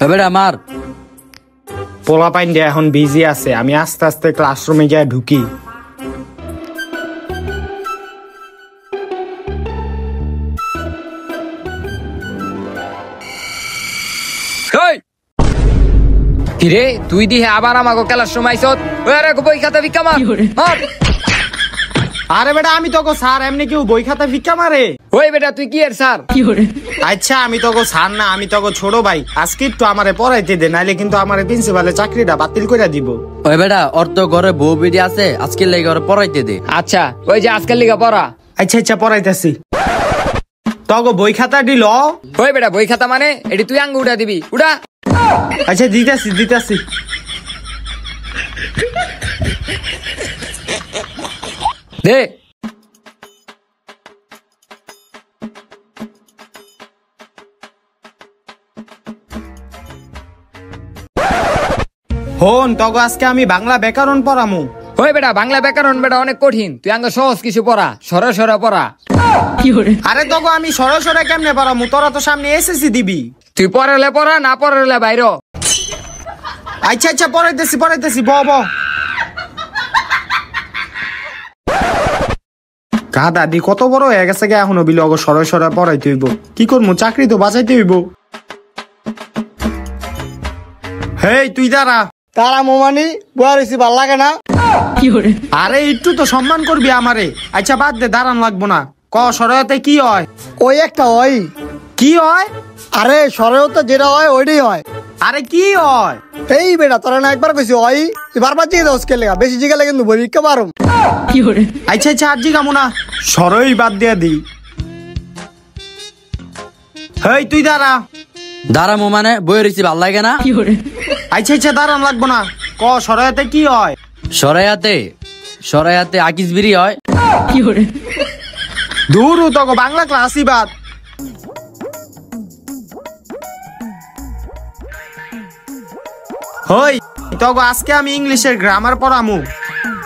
বেটা মার। পোলা পাইন দিয়ে এখন বিজি আছে, আমি আস্তে আস্তে ক্লাসরুমে গিয়ে ঢুকি। কিরে তুই দিহে আবার আমাকে খেলার সময় বই খাতা ভিক্ষা মার। আরে বেটা আমি তোকে স্যার, এমনি কেউ বই খাতা ভিক্ষা মারে? ওই বেটা তুই কি এর স্যার? আচ্ছা আমি তোকে স্যার না, আমি তোকে ছোট ভাই। আজকে একটু আমারে পড়াইতে দে, নাইলে কিন্তু আমার প্রিন্সিপালের চাকরিটা বাতিল করে দিব। ওই বেটা ওর তো ঘরে বউ বেটি আছে, আজকে লেগে ওরে পড়াইতে দে। আচ্ছা ওই যে আজকাল লিগা পড়া। আচ্ছা আচ্ছা পড়াইতেছি। তোকে বই খাতা দিল? ওই বেটা বই খাতা মানে এটি তুই আঙ্গ উঠা দিবি, উঠা। আচ্ছা দিতেছি দিতেছি। দে হন তোকে আজকে আমি বাংলা ব্যাকরণ পড়ামু। ওই বেটা বাংলা ব্যাকরণ বেটা অনেক কঠিন, তুই আঙ্গ সহজ কিছু পড়া, সরা সরা পড়া। আরে তোকে আমি সরাসরি কেমনে পড়ামু? তোরা তো সামনে এসএসসি দিবি। তুই পড়ালে পড়া, না পড়ালে বাইর। আচ্ছা আচ্ছা পড়াইতেছি পড়াইতেছি, ব ব। দাদি কত বড় হয়ে গেছে গে, এখনো বিল অগ সরে সরে পড়াইতে হইব। কি করবো, চাকরি তো বাঁচাইতে হইব। হেই তুই দাঁড়া। তারা মোমানি বয়ারিছি ভাল লাগে না? আরে একটু তো সম্মান করবি আমারে। আচ্ছা বাদ দে, দাঁড়ান লাগবো না। ক সরতে কি হয়? ওই একটা হয়। কি হয়? আরে সরেও তো যেটা হয় ওইটাই হয়। আরে কি হয়? এই বেটা তোরা না একবার কইছি হয়, তুই বারবার জিগে দাও স্কেল লেগা, বেশি জিগে কিন্তু বই ভিক্ষা পারো। আচ্ছা আচ্ছা আর জিগামু না, সরই বাদ দিয়ে দি। হেই তুই দাঁড়া। দাঁড়ামো মানে বই রিসি ভাল লাগে না? আচ্ছা আচ্ছা দাঁড়ান লাগবো না। ক সরাইতে কি হয়? সরাইয়াতে সরাইয়াতে আকিস বিড়ি হয়। দূর তোকে বাংলা ক্লাসই বাদ। হই তোকে আজকে আমি ইংলিশের গ্রামার পড়ামু।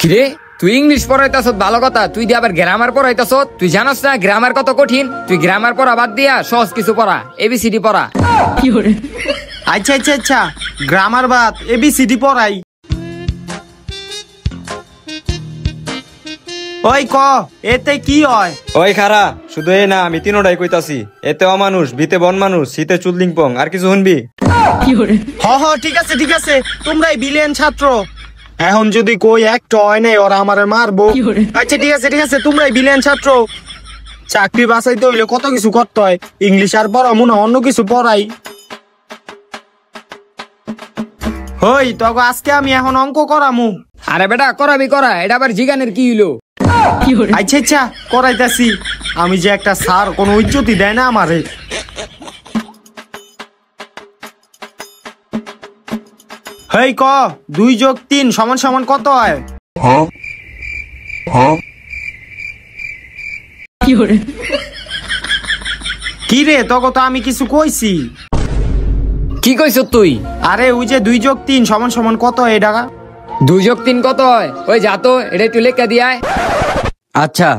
কিরে তুই ইংলিশ পড়াইতাছ ভালো কথা, তুই দিয়ে আবার গ্রামার পড়াইতাছ? তুই জানাস না গ্রামার কত কঠিন? তুই গ্রামার পড়া বাদ দিয়া সহজ কিছু পড়া, এবিসিডি পড়া। আচ্ছা আচ্ছা আচ্ছা গ্রামার বাদ, এবিসিডি পড়াই। ওই ক এতে কি হয়? ওই খারা শুধু এই না, আমি তিনোটাই কইতাছি। এতে অমানুষ, বিতে বন মানুষ, শীতে চুদলিং পং, আর কিছু শুনবি? হ হ ঠিক আছে ঠিক আছে, তোমরাই বিলিয়ন ছাত্র। এখন যদি কই একটা হয় নাই ওরা আমারে মারবো। আচ্ছা ঠিক আছে ঠিক আছে, তোমরাই বিলিয়ন ছাত্র। চাকরি বাঁচাইতে হইলে কত কিছু করতে হয়। ইংলিশ আর পড়ামু না, অন্য কিছু পড়াই। হই তবে আজকে আমি এখন অঙ্ক করামু। আরে বেটা করাবি করা, এটা আবার জিগানের কি হইলো? আচ্ছা আচ্ছা করাইতাছি। আমি যে একটা স্যার, কোনো ইজ্জতই দেয় না আমারে। হেই ক 2 + 3 = কত হয়? কি রে তোকে তো আমি কিছু কইছি। কি কইছ তুই? আরে ওই যে 2 + 3 = কত হয়? এটা 2 + 3 কত হয়? ওই যা তো, এটা একটু লেখা দিয়ায়। আচ্ছা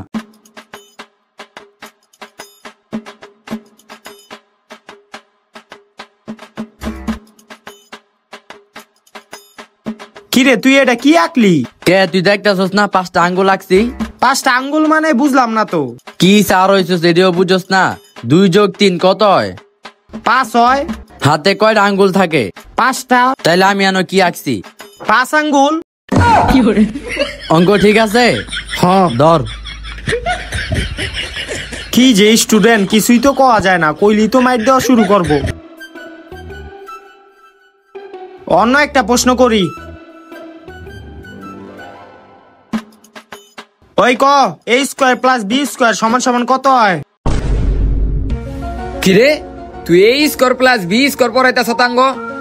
কি রে তুই এটা কি আঁকলি? কে তুই দেখতাছস না 5টা আঙ্গুল আঁকছি? 5টা আঙ্গুল মানে বুঝলাম না তো। কি স্যার হইছস এটাও বুঝছস না? 2 + 3 কত হয়? 5 হয়। হাতে কয়টা আঙ্গুল থাকে? 5টা। তাইলে আমি আনো কি আঁকছি? 5 আঙ্গুল। অঙ্ক ঠিক আছে? হ্যাঁ ধর। কি যে স্টুডেন্ট, কিছুই তো কওয়া যায় না, কইলি তো মাইর দেওয়া শুরু করব। অন্য একটা প্রশ্ন করি। ওই ক a² + b² = কত হয়? কিরে তুই a² + b² পড়াইতাছ তাঙ্গ?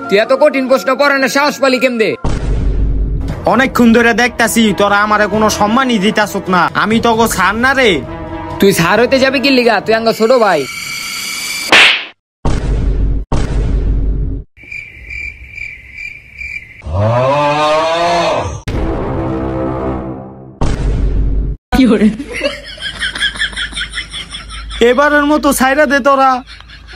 তুই এত কঠিন প্রশ্ন পড়ানোর সাহস পালি কেমনে? অনেকক্ষণ ধরে দেখতাছি তোরা আমারে কোনো সম্মানই দিতাছ না। আমি তোকে স্যার না রে। তুই স্যার হইতে যাবি কি লিগা? তুই আঙ্গ ছোট ভাই। এবারের মতো ছাইরা দে তোরা।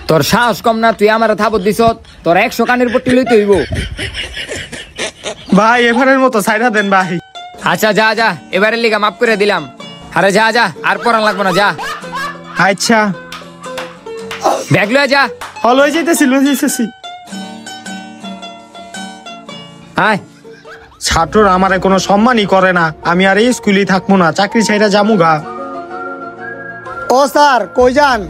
তোর সাহস কম না, তুই আমার থাবত দিছ, তোর 100 কানের পট্টি লইতে হইব। ভাই এবারের মতো ছাইড়া দেন ভাই। আচ্ছা যা যা, এবারের লিগা মাফ করে দিলাম। আরে যা যা, আর পড়ান লাগবো না, যা আচ্ছা ব্যাগ লয়ে যা। লই যাইতেছি। আয় ছাত্ররা আমারে কোনো সম্মানই করে না, আমি আর এই স্কুলেই থাকবো না, চাকরি ছাইড়া যামু গা। ও স্যার কই যান?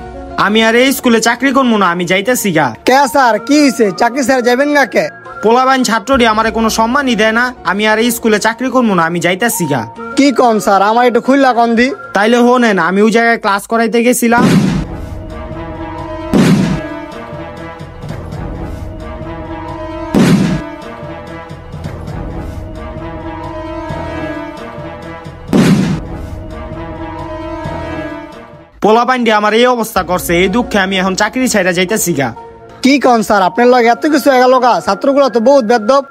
আমি আর এই স্কুলে চাকরি করবো না, আমি যাইতেছি গা। কে স্যার কি হয়েছে? চাকরি স্যার যাবেন না কে? পোলাবাইন ছাত্রটি আমারে কোনো সম্মানই দেয় না, আমি আর এই স্কুলে চাকরি করবো না, আমি যাইতেছি গা। কি কন স্যার, আমার একটু খুললা কন দি। তাইলে হোনেন, আমি ওই জায়গায় ক্লাস করাইতে গেছিলাম। পোলাপাইন্ডি আমার এই অবস্থা করছে, এই দুঃখে আমি এখন চাকরি ছাইড়া যাইতেছি গা। কি কন স্যার, আপনার লগে এত কিছু হয়ে গেল গা? ছাত্রগুলো তো বহুত বেদব।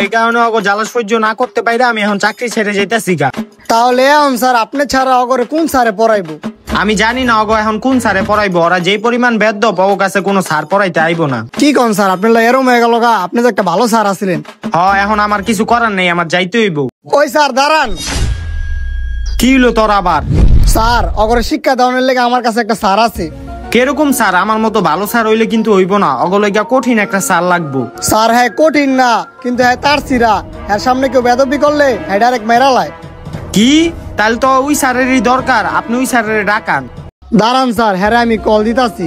এই কারণে অগো জ্বালা সহ্য না করতে পাইরা আমি এখন চাকরি ছেড়ে যাইতেছি গা। তাহলে এখন স্যার আপনি ছাড়া অগরে কোন স্যারে পড়াইবো? আমি জানি না অগো এখন কোন স্যারে পড়াইবো, ওরা যেই পরিমাণ বেদ্যপ ওর কাছে কোনো স্যার পড়াইতে আইবো না। কি কন স্যার, আপনার লগে এরম হয়ে গেল গা? আপনি তো একটা ভালো স্যার আছিলেন। এখন আমার কিছু করার নেই, আমার যাইতে হইব। ওই স্যার দাঁড়ান। কি হলো তোর আবার? স্যার অগরে শিক্ষা দেওয়ানোর লেগে আমার কাছে একটা স্যার আছে। কিরকম স্যার? আমার মতো ভালো স্যার হইলে কিন্তু হইব না, অগলইগা কঠিন একটা স্যার লাগবো। স্যার হ্যাঁ কঠিন না, কিন্তু হ্যাঁ তার সিরা, এর সামনে কেউ বেদবি করলে হ্যাঁ ডাইরেক্ট মেরা লাই। কি? তাহলে তো ওই স্যারেরই দরকার, আপনি ওই স্যারের ডাকান। দাঁড়ান স্যার, হ্যাঁ আমি কল দিতাছি।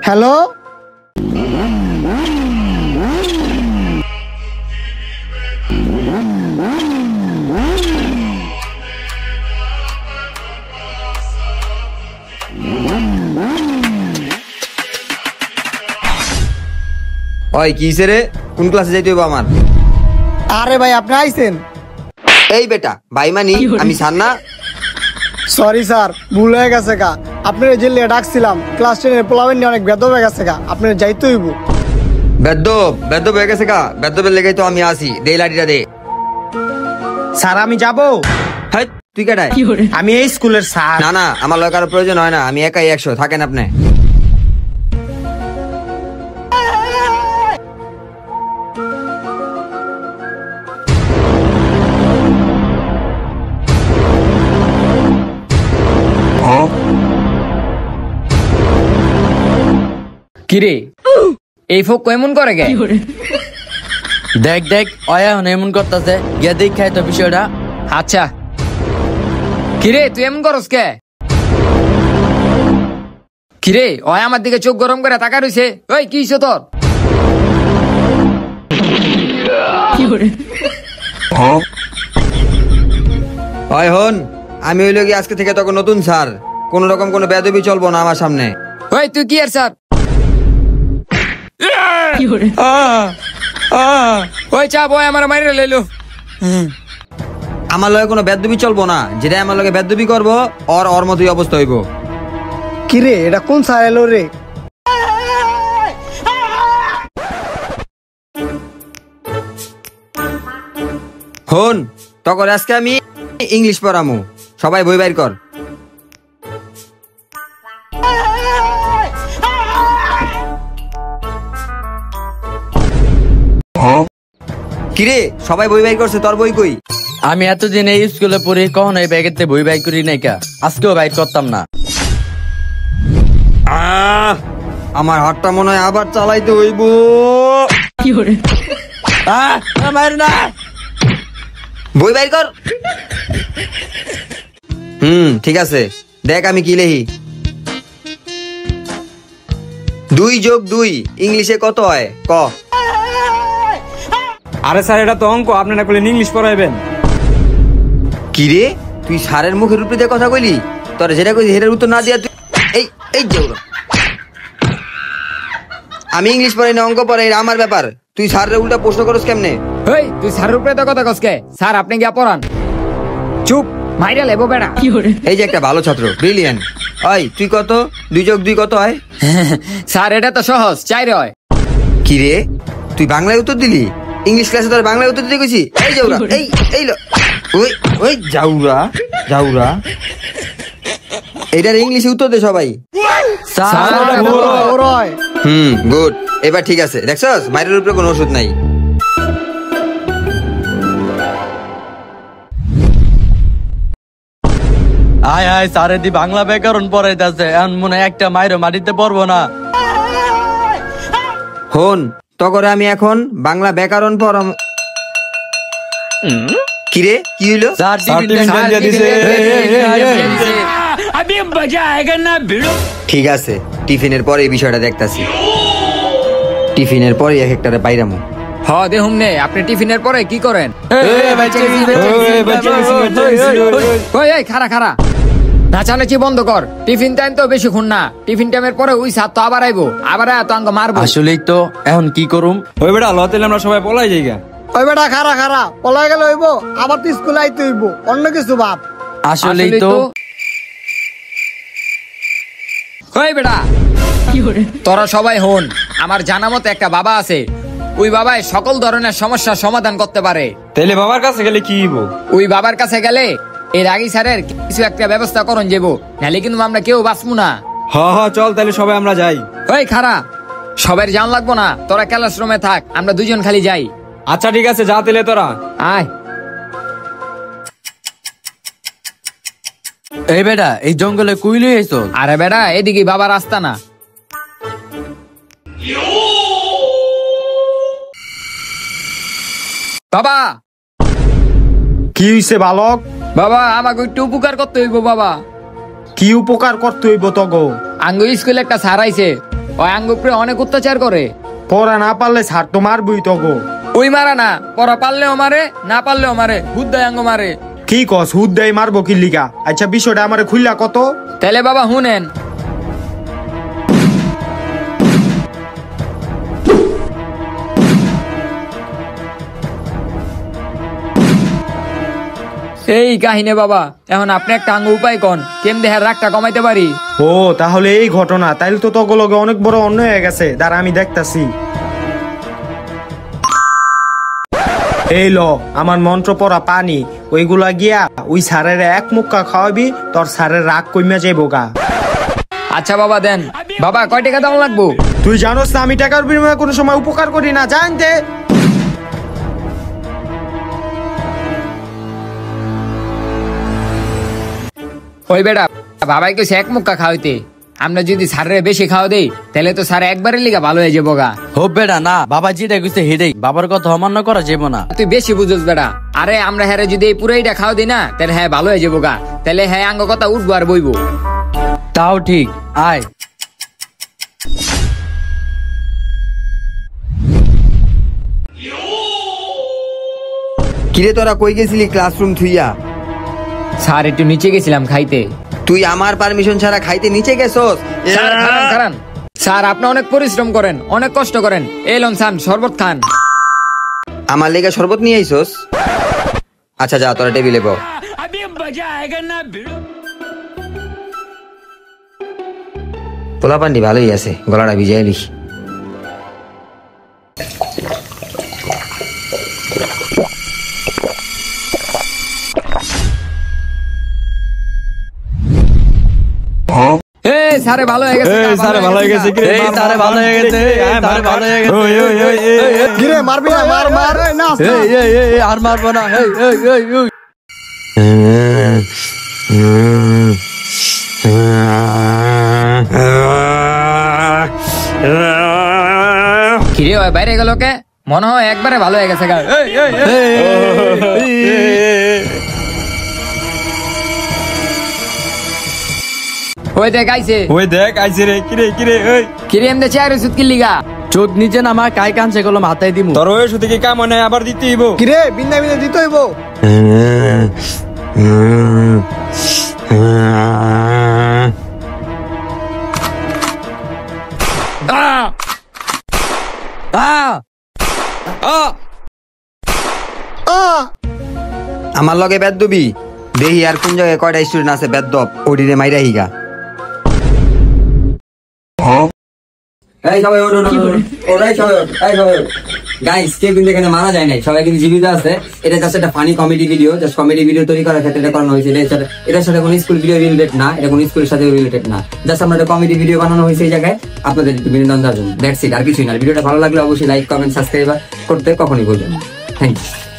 হ্যালো ওই কিসে রে? কোন ক্লাসে যাইতে হইব আমার? আরে ভাই আপনি আইছেন? এই বেটা ভাই মানি, আমি স্যার না। সরি স্যার, ভুল হয়ে গেছে গা। আপনার জেলে ডাকছিলাম, ক্লাস 10 পোলাবেন অনেক বেদব হয়ে গেছে গা, আপনার যাইতে হইব। বেদ্য হয়ে গেছে গা? বেদ্যবের লেগেই তো আমি আসি। দে লাঠিটা দে। স্যার আমি যাব? হাই তুই কেটাই? আমি এই স্কুলের স্যার। না না, আমার লয় কারো প্রয়োজন হয় না, আমি একাই 100 থাকেন আপনি। কিরে এই ফোক এমন করে গে? দেখ দেখ অয়া এখন এমন করতেছে, গিয়া দেখ খাই তো বিষয়টা। আচ্ছা কিরে তুই এমন করস কে? কিরে ওই আমার দিকে চোখ গরম করে তাকা রইছে। ওই কি হইছে তোর? ওই হন, আমি হইল কি আজকে থেকে তখন নতুন স্যার, কোন রকম কোনো বেদবি চলবো না আমার সামনে। ওই তুই কি আর স্যার? ওই চা বয় আমার মাইরে লইলো। আমার লগে কোনো বেদবি চলবো না, যেটা আমার লগে বেদবি করবো ওর মতোই অবস্থা হইব। কিরে এটা কোন স্যার এলো রে? হন তখন আজকে আমি ইংলিশ পড়ামু, সবাই বই বাইর কর। কিরে সবাই বই বাইর করছে, তোর বই কই? আমি এতদিন এই স্কুলে পড়ি, কখনো এই ব্যাগেতে বই বাই করি নাই কা, আজকেও বাইর করতাম না। আমার হাতটা মনে হয় আবার চালাইতে হইব। বই বাইর কর। ঠিক আছে, দেখ আমি কি লেহি। 2 যোগ 2 ইংলিশে কত হয় ক? আরে স্যার এটা তো অঙ্ক, আপনি না করলেন ইংলিশ পড়াইবেন। কি রে তুই স্যারের মুখের উপরে দিয়ে কথা কইলি? তোর যেটা কইছি সেটার উত্তর না দিয়া তুই এই এই যে আমি ইংলিশ পড়াই না অঙ্ক পড়াই, এটা আমার ব্যাপার। তুই স্যারের উল্টা প্রশ্ন করস কেমনে? ওই তুই স্যারের উপরে তো কথা কসকে? স্যার আপনি গিয়া পড়ান। চুপ, মাইরা লেবো বেড়া। এই যে একটা ভালো ছাত্র, ব্রিলিয়ান্ট। ওই তুই কত? 2 যোগ 2 কত হয়? স্যার এটা তো সহজ, 4 হয়। কি রে তুই বাংলায় উত্তর দিলি? ইংলিশ ক্লাসে তোর বাংলায় উত্তর দিতে কইছি? এই যাওরা এই এই ওই ওই যাওরা যাওরা এটার ইংলিশে উত্তর দে সবাই। স্যার ওরয় গুড। এবার ঠিক আছে, দেখছস মায়ের উপরে কোনো ওষুধ নাই। আয় আয় স্যারে দি বাংলা ব্যাকরণ পড়াইতাছে, এখন মনে হয় একটা মাইরো মাটিতে পড়বো না। হন তকরে আমি এখন বাংলা ব্যাকরণ পড়াম। কিরে কি হইলো? স্যার টিফিন দিয়ে দিছে। ঠিক আছে, টিফিনের পরে এই বিষয়টা দেখতাছি। টিফিনের পরে এক একটারে বাইরামু। হ দেহুম নে, আপনি টিফিনের পরে কি করেন? ওই এই খারা খারা, নাচানাচি বন্ধ কর। টিফিন টাইম তো বেশি খুন না। টিফিন টাইমের পরে ওই সাত তো আবার আইবো, আবার এত আঙ্গ মারবো। আসলেই তো এখন কি করুম? ওই বেটা লতেলে আমরা সবাই পলাই যাই গা। ওই বেটা খারা খারা পলাই গেলে হইব, আবার তো স্কুলে আইতে হইব, অন্য কিছু ভাব। আসলেই তো ওই বেটা তোরা সবাই হন, আমার জানা মতো একটা বাবা আছে। ওই বাবাই সকল ধরনের সমস্যার সমাধান করতে পারে। তাইলে বাবার কাছে গেলে কি হইব? ওই বাবার কাছে গেলে এই রাগী স্যারের কিছু একটা ব্যবস্থা করন যাবো, নাহলে কিন্তু আমরা কেউ বাঁচবো না। হ চল তাহলে সবাই আমরা যাই। ওই খারা, সবাই জান লাগবো না, তোরা ক্লাসরুমে থাক, আমরা দুজন খালি যাই। আচ্ছা ঠিক আছে, যা তেলে তোরা। আয় এই বেটা এই জঙ্গলে কুই লই আইছো? আরে বেটা এদিকে বাবার রাস্তা না। বাবা কি হইছে বালক? বাবা আমাকে একটু উপকার করতে হইব বাবা। কি উপকার করতে হইব তগো? আঙ্গ স্কুলে একটা স্যার আইছে, ওই আঙ্গ উপরে অনেক অত্যাচার করে। পড়া না পারলে ছাড় তো মারবই তগো। ওই মারা না, পড়া পারলেও মারে, না পারলেও মারে, হুদ্দায় আঙ্গ মারে। কি কস হুদ দেয় মারবো কি লিগা? আচ্ছা বিষয়টা আমারে খুললা কত। তাহলে বাবা শুনেন, এই কাহিনী বাবা। এখন আপনি একটা আঙ্গ উপায় কন, কেমনে হ্যাঁ রাগটা কমাইতে পারি। ও তাহলে এই ঘটনা, তাইলে তো তগো লগে অনেক বড় অন্যায় হয়ে গেছে। দাঁড়া আমি দেখতাছি। এই ল আমার মন্ত্র পড়া পানি, ওইগুলা গিয়া ওই স্যারের এক মুক্কা খাওয়াবি, তোর স্যারের রাগ কইমা যাইবো গা। আচ্ছা বাবা দেন। বাবা কয় টাকা দাম লাগবো? তুই জানোস না আমি টাকার বিনিময়ে কোনো সময় উপকার করি না, জানতে। ওই বেটা বাবাই কেছে এক মুক্কা খাওয়াইতে, আমরা যদি স্যারের বেশি খাওয়া দেই তাহলে তো স্যার একবারের লিগা ভালো হয়ে যাবো গা। হোক বেটা না, বাবা যেটা কইছে হেডেই, বাবার কথা অমান্য করা যাবো না। তুই বেশি বুঝোস বেটা। আরে আমরা হ্যাঁ যদি এই পুরোইটা খাওয়া দিই না, তাহলে হ্যাঁ ভালো হয়ে যাবো গা। তাহলে হ্যাঁ আঙ্গ কথা উঠবো আর বইবো। তাও ঠিক, আয়। কিরে তোরা কই গেছিলি ক্লাসরুম থুইয়া? স্যার একটু নিচে গেছিলাম খাইতে। তুই আমার পারমিশন ছাড়া খাইতে নিচে গেছস? স্যার খারান খারান, স্যার আপনি অনেক পরিশ্রম করেন, অনেক কষ্ট করেন। এলন খান শরবত খান। আমার লেগে শরবত নিয়ে আইছস? আচ্ছা যা তোরা টেবিলে বস। পোলা পান্ডি ভালোই আছে, গলাটা ভিজাই লিখি। এই স্যারে ভালো হয়ে গেছে, স্যার ভালো হয়ে গেছে। এই স্যারে ভালো হয়ে গেছে, এই স্যারে ভালো হয়ে গেছে। গিরে মারবি না, মার মার না। এই আর মারবো না। এই কিরে ওই বাইরে গেল কে? মনে হয় একবারে ভালো হয়ে গেছে গা। ওই দেখ আইছে। ওই দেখ আইছে রে। কিরে কিরে ওই কিরে এমনি চেয়ারে সুত কি লিগা? চোখ নিচে নামা, কাই কানছে কলম হাতাই দিমু। তোর ওই শুধু কি কাম হয় আবার দিতে হইব? কিরে বিন্দা বিন্দা দিতে হইব। আমার লগে বেদ দুবি দেহি আর কোন জায়গায় কয়টা স্টুডেন্ট আছে বেদব ওডিরে মাইরা হিগা। এই সবাই ওঠ, ওঠ, ওঠ, ওঠ, এই সবাই ওঠ, এই সবাই ওঠ। গাইস কেউ কিন্তু এখানে মারা যায় নাই, সবাই কিন্তু জীবিত আছে। এটা জাস্ট একটা funny comedy video, just comedy video তৈরি করার ক্ষেত্রে এটা করানো হয়েছে। এটার সাথে কোনো স্কুল ভিডিও রিলেটেড না, এটা কোনো স্কুলের সাথে রিলেটেড না, জাস্ট আমরা একটা কমেডি ভিডিও বানানো হয়েছে এই জায়গায় আপনাদের বিনোদন দেওয়ার জন্য। দ্যাটস ইট, আর কিছুই না। ভিডিওটা ভালো লাগলে অবশ্যই লাইক কমেন্ট সাবস্ক্রাইব করতে কখনই ভুলবেন না। Thank you.